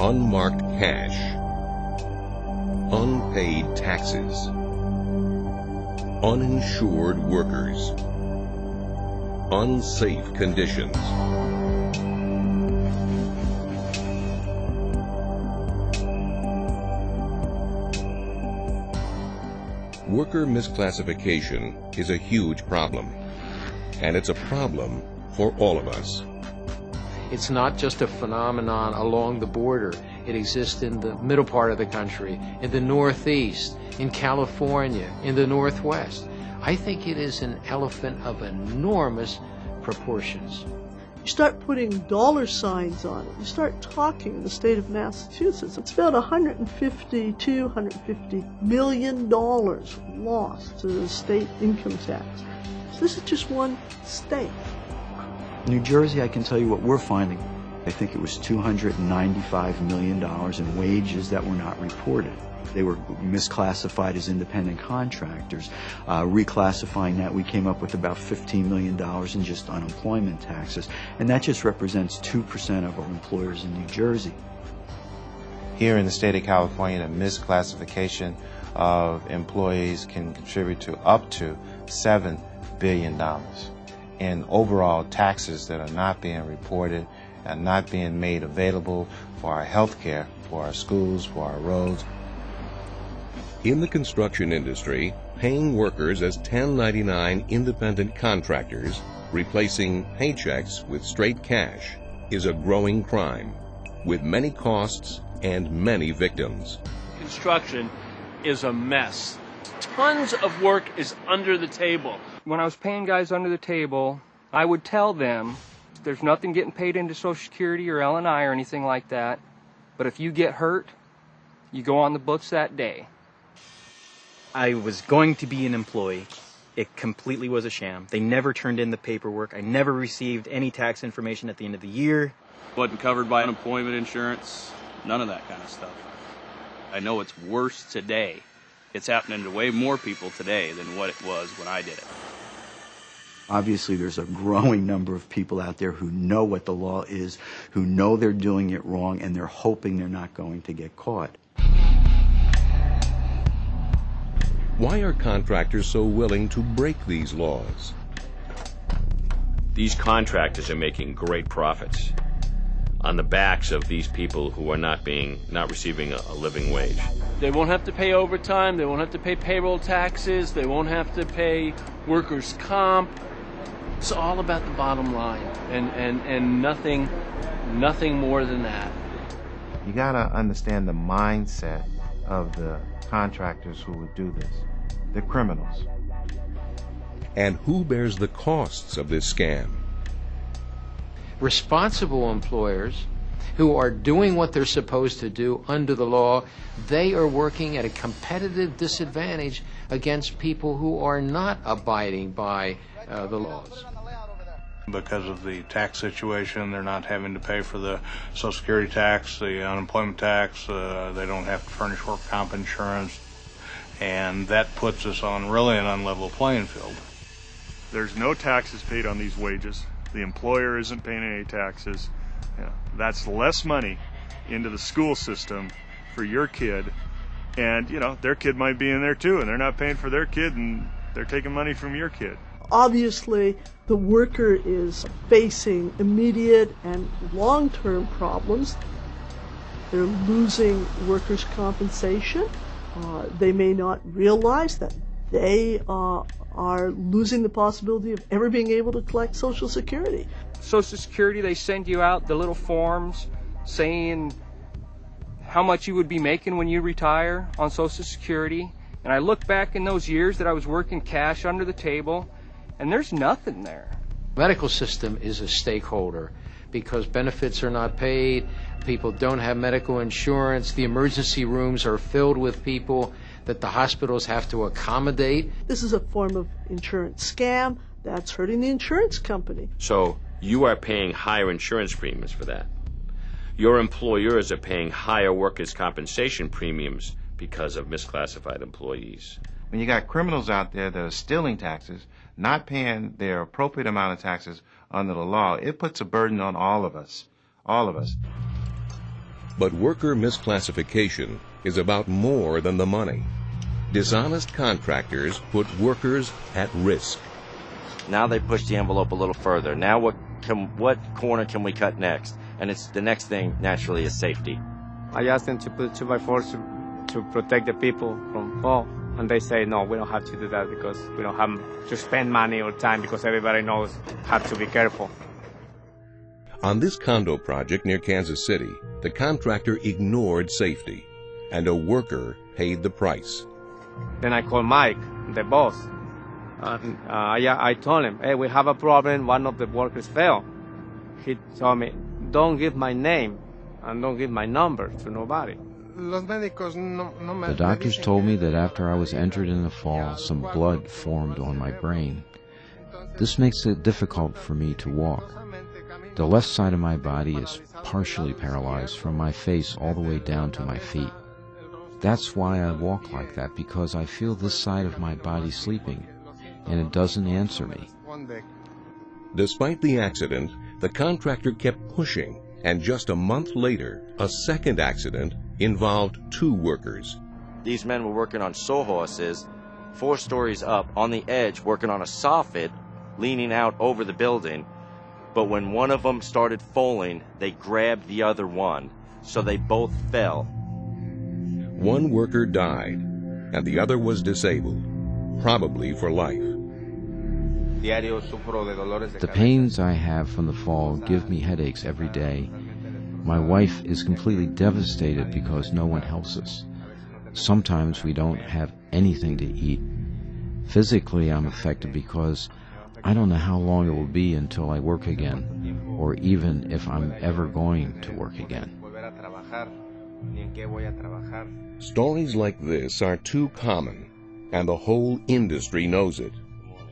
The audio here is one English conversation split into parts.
unmarked cash, unpaid taxes, uninsured workers, unsafe conditions. Worker misclassification is a huge problem, and it's a problem for all of us. It's not just a phenomenon along the border. It exists in the middle part of the country, in the Northeast, in California, in the Northwest. I think it is an elephant of enormous proportions. You start putting dollar signs on it. You start talking in the state of Massachusetts. It's about $150 million lost to the state income tax. So this is just one state. New Jersey, I can tell you what we're finding. I think it was $295 million in wages that were not reported. They were misclassified as independent contractors. Reclassifying that, we came up with about $15 million in just unemployment taxes. And that just represents 2% of our employers in New Jersey. Here in the state of California, the misclassification of employees can contribute to up to $7 billion in overall taxes that are not being reported and not being made available for our health care, for our schools, for our roads. In the construction industry, paying workers as 1099 independent contractors, replacing paychecks with straight cash, is a growing crime, with many costs and many victims. Construction is a mess. Tons of work is under the table. When I was paying guys under the table, I would tell them, there's nothing getting paid into Social Security or L&I or anything like that, but if you get hurt, you go on the books that day. I was going to be an employee. It completely was a sham. They never turned in the paperwork. I never received any tax information at the end of the year. Wasn't covered by unemployment insurance, none of that kind of stuff. I know it's worse today. It's happening to way more people today than what it was when I did it. Obviously, there's a growing number of people out there who know what the law is, who know they're doing it wrong, and they're hoping they're not going to get caught. Why are contractors so willing to break these laws? These contractors are making great profits on the backs of these people who are not receiving a living wage. They won't have to pay overtime, they won't have to pay payroll taxes, they won't have to pay workers' comp. It's all about the bottom line and nothing more than that. You gotta understand the mindset of the contractors who would do this. They're criminals. And who bears the costs of this scam? Responsible employers who are doing what they're supposed to do under the law, they are working at a competitive disadvantage against people who are not abiding by the laws. Because of the tax situation, they're not having to pay for the Social Security tax, the unemployment tax, they don't have to furnish work comp insurance, and that puts us on really an unlevel playing field. There's no taxes paid on these wages. The employer isn't paying any taxes. That's less money into the school system for your kid, and their kid might be in there too, and they're not paying for their kid, and they're taking money from your kid. Obviously, the worker is facing immediate and long-term problems. They're losing workers' compensation. They may not realize that they are losing the possibility of ever being able to collect Social Security. Social Security, they send you out the little forms saying how much you would be making when you retire on Social Security. And I look back in those years that I was working cash under the table, and there's nothing there. The medical system is a stakeholder because benefits are not paid, people don't have medical insurance, the emergency rooms are filled with people that the hospitals have to accommodate. This is a form of insurance scam that's hurting the insurance company. So you are paying higher insurance premiums for that. Your employers are paying higher workers' compensation premiums because of misclassified employees. When you got criminals out there that are stealing taxes, not paying their appropriate amount of taxes under the law, it puts a burden on all of us. All of us. But worker misclassification is about more than the money. Dishonest contractors put workers at risk. Now they push the envelope a little further. Now what corner can we cut next? And it's the next thing, naturally, is safety. I asked them to put 2x4s to protect the people from fall. And they say, no, we don't have to do that because we don't have to spend money or time because everybody knows how to be careful. On this condo project near Kansas City, the contractor ignored safety, and a worker paid the price. Then I called Mike, the boss. I told him, hey, we have a problem. One of the workers fell. He told me, don't give my name and don't give my number to nobody. The doctors told me that after I was injured in the fall, some blood formed on my brain. This makes it difficult for me to walk. The left side of my body is partially paralyzed from my face all the way down to my feet. That's why I walk like that, because I feel this side of my body sleeping, and it doesn't answer me. Despite the accident, the contractor kept pushing, and just a month later, a second accident involved 2 workers. These men were working on sawhorses, 4 stories up, on the edge, working on a soffit, leaning out over the building. But when one of them started falling, they grabbed the other one, so they both fell. One worker died, and the other was disabled, probably for life. The pains I have from the fall give me headaches every day. My wife is completely devastated because no one helps us. Sometimes we don't have anything to eat. Physically, I'm affected because I don't know how long it will be until I work again, or even if I'm ever going to work again. Stories like this are too common, and the whole industry knows it.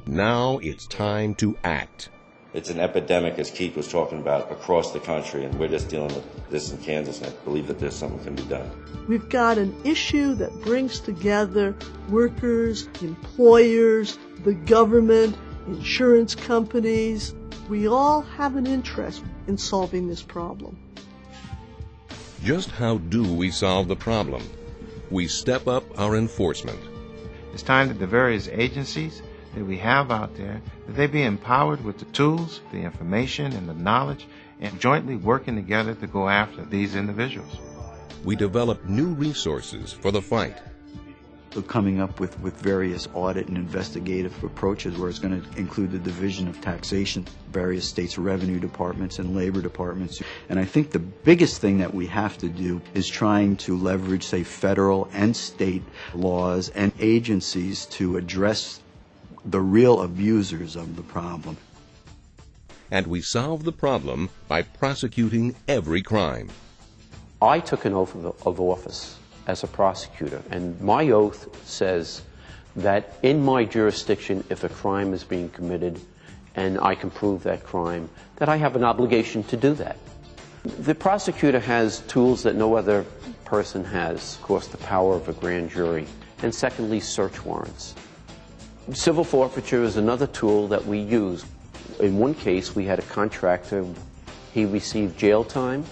Now it's time to act. It's an epidemic, as Keith was talking about, across the country, and we're just dealing with this in Kansas, and I believe that there's something can be done. We've got an issue that brings together workers, employers, the government, insurance companies. We all have an interest in solving this problem. Just how do we solve the problem? We step up our enforcement. It's time that the various agencies that we have out there, that they be empowered with the tools, the information, and the knowledge, and jointly working together to go after these individuals. We develop new resources for the fight. Coming up with various audit and investigative approaches where it's going to include the Division of Taxation, various states' revenue departments and labor departments. And I think the biggest thing that we have to do is trying to leverage, say, federal and state laws and agencies to address the real abusers of the problem. And we solve the problem by prosecuting every crime. I took an oath of office as a prosecutor, and my oath says that in my jurisdiction, if a crime is being committed and I can prove that crime, that I have an obligation to do that. The prosecutor has tools that no other person has. Of course, the power of a grand jury, and secondly, search warrants. Civil forfeiture is another tool that we use. In one case, we had a contractor. He received jail time.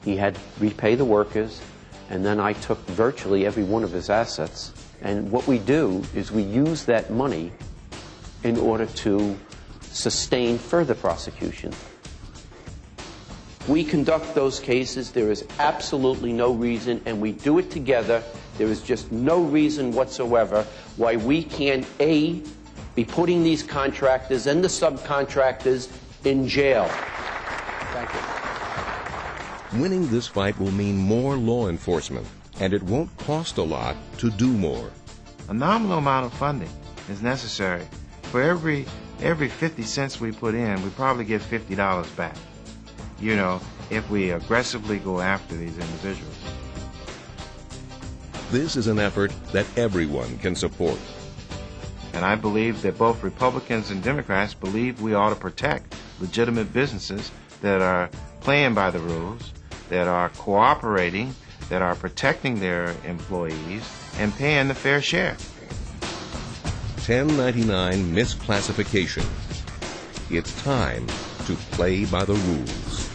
He had to repay the workers, and then I took virtually every one of his assets. And what we do is we use that money in order to sustain further prosecution. We conduct those cases. There is absolutely no reason, and we do it together. There is just no reason whatsoever why we can't, A, be putting these contractors and the subcontractors in jail. Thank you. Winning this fight will mean more law enforcement, and it won't cost a lot to do more. A nominal amount of funding is necessary. For every 50 cents we put in, we probably get $50 back. You know, if we aggressively go after these individuals. This is an effort that everyone can support. And I believe that both Republicans and Democrats believe we ought to protect legitimate businesses that are playing by the rules, that are cooperating, that are protecting their employees, and paying the fair share. 1099 misclassification. It's time to play by the rules.